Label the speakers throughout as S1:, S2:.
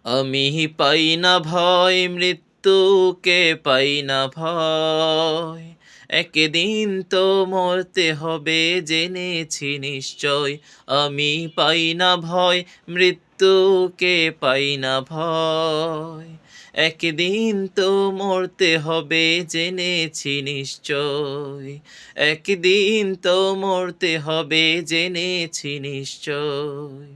S1: আমি পাই না ভয়, মৃত্যুকে পাই না ভয়। একদিন তো মরতে হবে জেনেছি নিশ্চয়। আমি পাই না ভয়, মৃত্যুকে পাই না ভয়। একদিন তো মরতে হবে জেনেছি নিশ্চয়। একদিন তো মরতে হবে জেনেছি নিশ্চয়।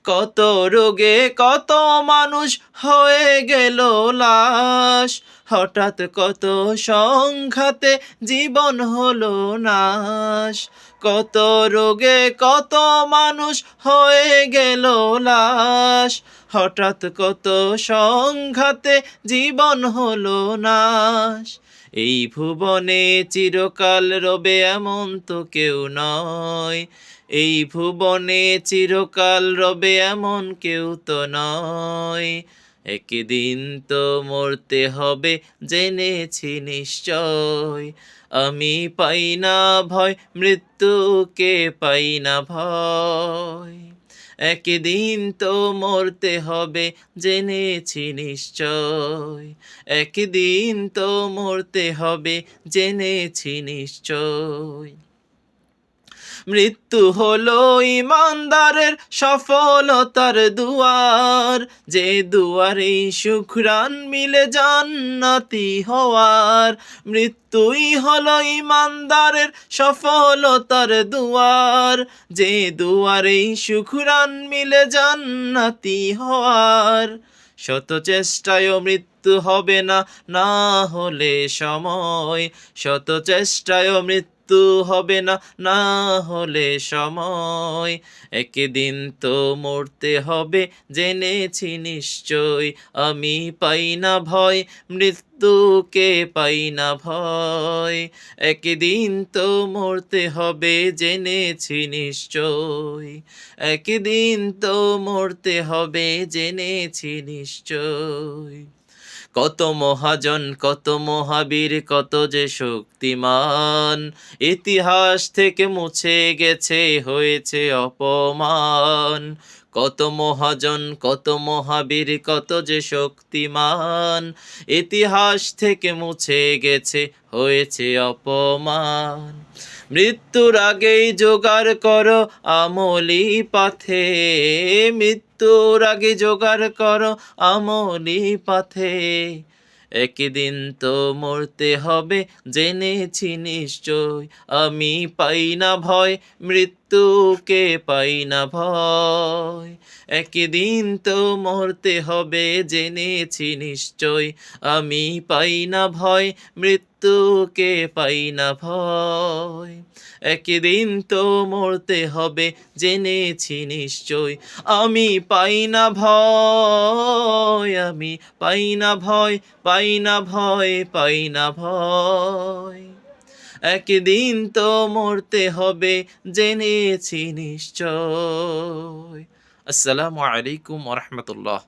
S1: কত রোগে কত মানুষ হয়ে গেল লাশ, হঠাৎ কত সংঘাতে জীবন হলো নাশ। কত রোগে কত মানুষ হয়ে গেল লাশ, হঠাৎ কত সংঘাতে জীবন হলো নাশ। এই ভুবনে চিরকাল রবে এমন তো কেউ নয়। এই ভুবনে চিরকাল রবে এমন কেউ তো নয়। একদিন তো মরতে হবে জেনেছি নিশ্চয়। আমি পাই না ভয়, মৃত্যুকে পাই না ভয়। একদিন তো মরতে হবে জেনেছি নিশ্চয়। একদিন তো মরতে হবে জেনেছি নিশ্চয়। মৃত্যু হলো ইমানদারের সফলতার দুয়ার, যে দুয়ারে শুকরান মিলে জান্নাতি হওয়ার। মৃত্যুই হলো ইমানদারের সফলতার দুয়ার, যে দুয়ারে শুকরান মিলে জান্নাতি হওয়ার। শত চেষ্টায়ও মৃত্যু হবে না, না হলে সময়। শত চেষ্টায়ও মৃত্যু হবে না, না হলে সময়। একদিন তো মরতে হবে জেনেছি নিশ্চয়। আমি পাই না ভয়, মৃত্যুকে পাই না ভয়। একদিন তো মরতে হবে জেনেছি নিশ্চয়। একদিন তো মরতে হবে জেনেছি নিশ্চয়। কত মহাজন, কত মহাবীর, কত যে শক্তিমান, ইতিহাস থেকে মুছে গেছে হয়েছে অপমান। কত মহাজন, কত মহাবীর, কত যে শক্তিমান, ইতিহাস থেকে মুছে গেছে হয়েছে অপমান। মৃত্যুর আগেই জোগাড় করো আমলি পাথে, মৃত্যুর আগে জোগাড় করো আমলি পাথে। একদিন তো মরতে হবে জেনেছি নিশ্চয়। আমি পাই না ভয়, মৃত্যুকে পাই না ভয়। একদিন তো মরতে হবে জেনেছি নিশ্চয়। আমি পাই না ভয়, মৃত্যুকে পাই না ভয়। একদিন তো মরতে হবে জেনেছি নিশ্চয়। আমি পাই না ভয়, আমি পাই না ভয়, পাই না ভয়, পাই না ভয়। একদিন তো মরতে হবে জেনেছি নিশ্চয়। আসসালামু আলাইকুম ওয়া রাহমাতুল্লাহ।